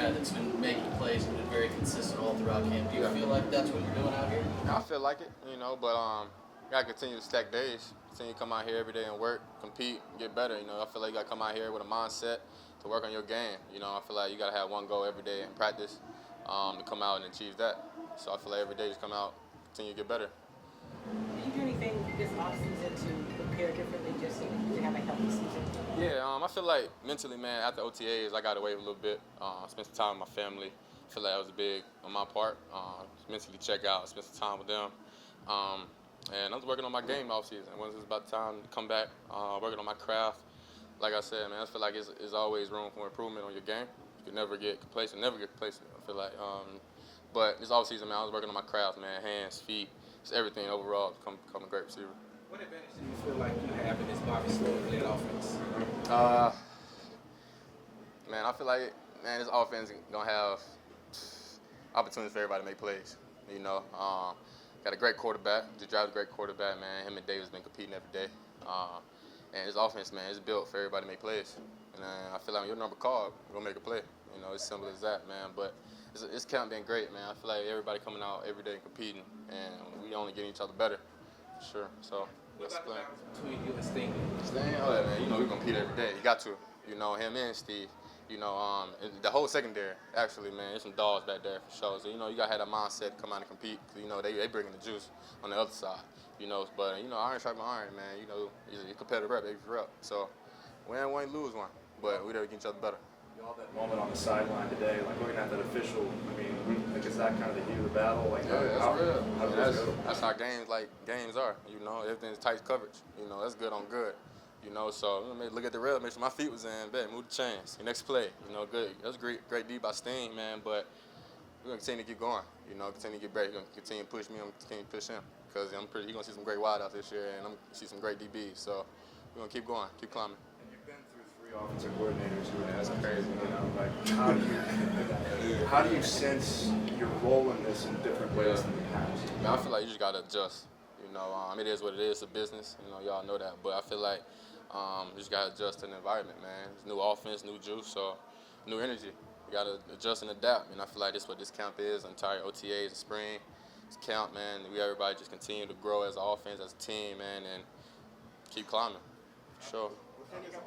guy that's been making plays and been very consistent all throughout camp. Do you feel like that's what you're doing out here? I feel like it, but gotta continue to stack days. Continue to come out here every day and work, compete, get better. I feel like you gotta come out here with a mindset to work on your game. I feel like you gotta have one goal every day in practice to come out and achieve that. So I feel like every day just come out, continue to get better. Did you do anything this offseason to prepare differently just so that you could have a healthy season? Yeah, I feel like mentally, man, after OTAs, I got away a little bit, spent some time with my family. I feel like that was big on my part, mentally check out, spend some time with them. And I was working on my game off season. Once it was about time to come back, working on my craft. Like I said, man, I feel like it's always room for improvement on your game. You can never get complacent, I feel like. But this off season, man, I was working on my craft, man, hands, feet, just everything overall to become a great receiver. What advantage do you feel like you have in this Bobby Sloan-led offense? Man, I feel like, this offense gonna have opportunities for everybody to make plays. Got a great quarterback. Just drafted a great quarterback, man. Him and Davis been competing every day. And his offense, man, is built for everybody to make plays. And I feel like when your number called, you're gonna make a play. It's simple as that, man. But it's camp been great, man. I feel like everybody coming out every day and competing, and we only getting each other better, for sure. So What that's about the the plan. balance between you and Sting? Stan, oh yeah, man. We compete every day. You got to. Him and Steve. The whole secondary, actually, man. There's some dogs back there for sure. So, you gotta have that mindset to come out and compete. Cause, they bringing the juice on the other side. But iron sharpen iron, man. It's a competitive rep every rep. So, win one, lose one. But we there to get each other better. Y'all that moment on the sideline today, like looking at that official, is that kind of the heat of the battle? Like, Yeah, that's real. How does it go? That's how games are. Everything's tight coverage. That's good on good. So look at the rail, make sure my feet was in, bet, move the chains. Next play, good. That's great D by Sting, man. But we're gonna continue to keep going. Continue to get better. He's gonna continue to push me. I'm gonna continue to push him because he's gonna see some great wideouts this year, and I'm gonna see some great DBs. So we're gonna keep going, keep climbing. And you've been through 3 offensive coordinators who are That's crazy. How do you sense your role in this in different ways than the past? Man, I feel like you just gotta adjust. It is what it is. It's a business. Y'all know that. But I feel like you just gotta adjust to the environment, man. It's new offense, new juice, so new energy. You gotta adjust and adapt. And I feel like this is what this camp is. Entire OTAs in spring. It's camp, man. Everybody just continue to grow as an offense, as a team, man, and keep climbing. For sure.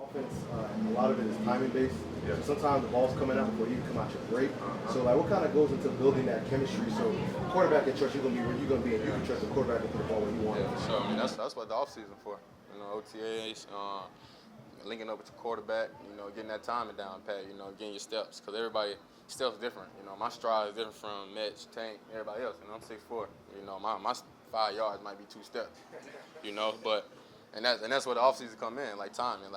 Offense, a lot of it is timing based. Yeah. So sometimes the ball's coming out before you come out your break. So what kind of goes into building that chemistry? So quarterback can trust you're gonna be where you're gonna be, and you can trust the quarterback to put the ball where you want it. Yeah, for sure. That's what the offseason for. OTAs, linking up with your quarterback. Getting that timing down pat. Getting your steps, because everybody steps different. My stride is different from Mitch, Tank, everybody else. I'm 6'4". My 5 yards might be 2 steps. But. And that's where the offseason come in, like timing,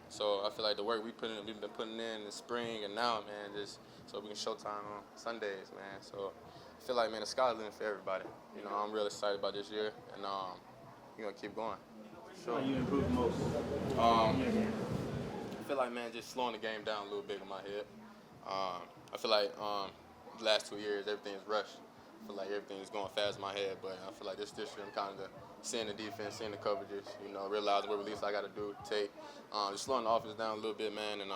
so I feel like the work we've been putting in the spring and now, man, just so we can showtime on Sundays, man. So I feel like, man, the sky's the limit for everybody. I'm real excited about this year, and we're gonna keep going. Sure. You improved most. I feel like, man, just slowing the game down a little bit in my head. I feel like the last 2 years everything's rushed. I feel like everything's going fast in my head, but I feel like this year I'm kind of seeing the defense, seeing the coverages, realizing what release I got to do, take, just slowing the offense down a little bit, man, and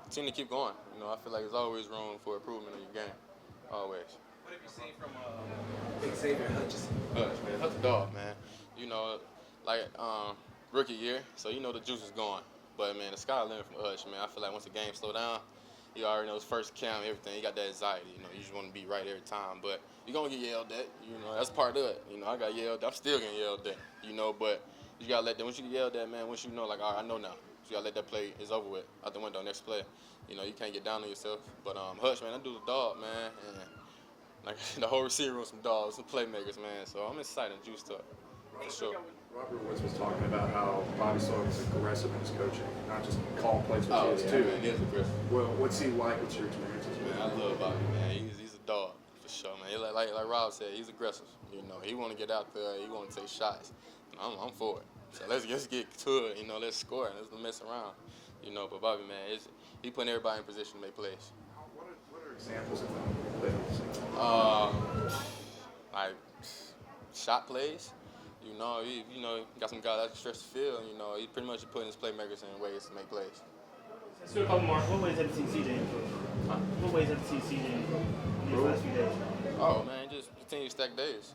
continue to keep going. I feel like there's always room for improvement in your game, always. What have you seen from Xavier Hutchinson? Hutch, man, Hutch a dog, man. Rookie year, so the juice is going. But, man, the sky limit for Hutch, man. I feel like once the game slow down, you already know his first count, everything. He got that anxiety. You just want to be right every time. But you're going to get yelled at. That's part of it. I got yelled at. I'm still getting yelled at. But you got to let that. Once you get yelled at, man, once you know, all right, I know now. So you got to let that play is over with. Out the window, next play. You can't get down on yourself. But Hutch, man, that dude's a dog, man. And, the whole receiver room, some dogs, some playmakers, man. So I'm excited and juiced up. For sure. Robert Woods was talking about how Bobby Sloan is aggressive in his coaching, not just calling plays for kids too. Man, he is aggressive. Well, what's he like? What's your experiences with Man, I love Bobby, man. He's a dog, for sure, man. Like Rob said, he's aggressive. He want to get out there. He want to take shots. I'm for it. So let's get to it. Let's score. Let's not mess around. But Bobby, man, he putting everybody in position to make plays. What are examples of that? Like shot plays. He got some guys that can stretch the field. He pretty much putting his playmakers in ways to make plays. Let's do a couple more. What ways have you seen CJ improve? What ways have you seen CJ improve in these last few days? Oh man, just continue to stack days.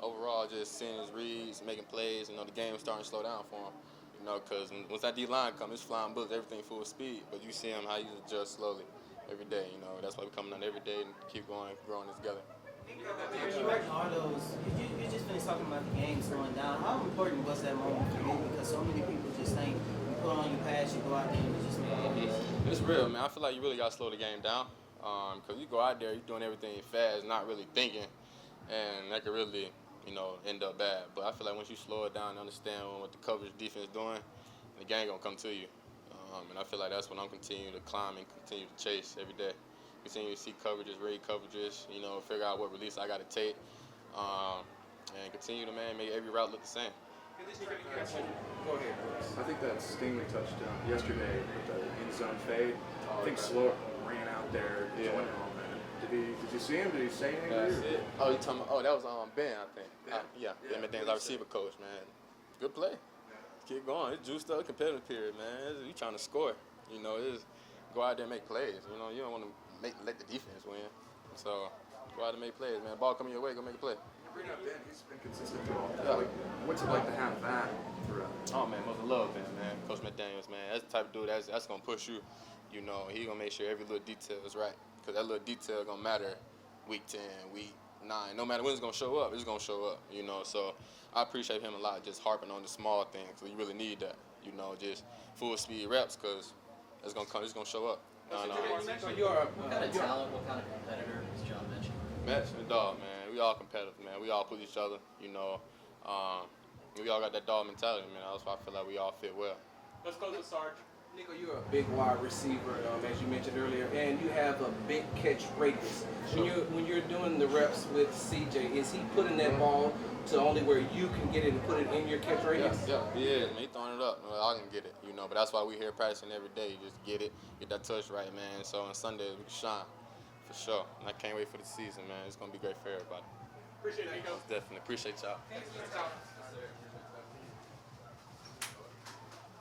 Overall, just seeing his reads, making plays. The game is starting to slow down for him. Because once that D line comes, it's flying bullets, everything full speed. But you see him how he adjusts slowly every day. That's why we're coming on every day and keep going, growing together. Are those? You just finished talking about the game slowing down. How important was that moment for you? Because so many people just think you put on your pads, you go out there and you just make it. It's real, man. I feel like you really got to slow the game down. Because you go out there, you're doing everything fast, not really thinking, and that could really, end up bad. But I feel like once you slow it down and understand what the coverage defense is doing, the game gonna come to you. And I feel like that's when I'm continuing to climb and continue to chase every day. Continue to see coverages, read coverages, figure out what release I got to take, and continue to, make every route look the same. Go ahead, Brooks. I think that Stingley touchdown yesterday with the end zone fade. I think Sloat ran out there, joined him on that. Did you see him? Did he say anything? That's it. Oh, you talking about? Oh, that was Ben, I think. Ben McDaniels, our receiver coach, man. Good play. Keep going. It's juiced up, competitive period, man. You trying to score. It's go out there and make plays. You don't want to let the defense win. So go out and make plays, man. Ball coming your way, go make a play. Bring up Ben. He's been consistent throughout that. What's it like to have that throughout? Oh man, most love Ben, man. Coach McDaniels, man. That's the type of dude that's gonna push you. He gonna make sure every little detail is right. Because that little detail gonna matter week 10, week 9. No matter when it's gonna show up, it's gonna show up. So I appreciate him a lot, just harping on the small things. So you really need that. Just full speed reps, because it's gonna come. It's gonna show up. What kind of talent, what kind of competitor, as John mentioned? Match and dog, man. We all competitive, man. We all push each other. We all got that dog mentality, man. That's why I feel like we all fit well. Let's go to Sarge. Nico, you're a big wide receiver, as you mentioned earlier, and you have a big catch radius. When you're doing the reps with CJ, is he putting that ball to only where you can get it and put it in your catch radius? Yeah, he is. Man, he throwing it up. I can get it, But that's why we here practicing every day. You just get it, get that touch right, man. So on Sundays we can shine, for sure. And I can't wait for the season, man. It's gonna be great for everybody. Appreciate it, Nico. Definitely appreciate y'all. Thanks,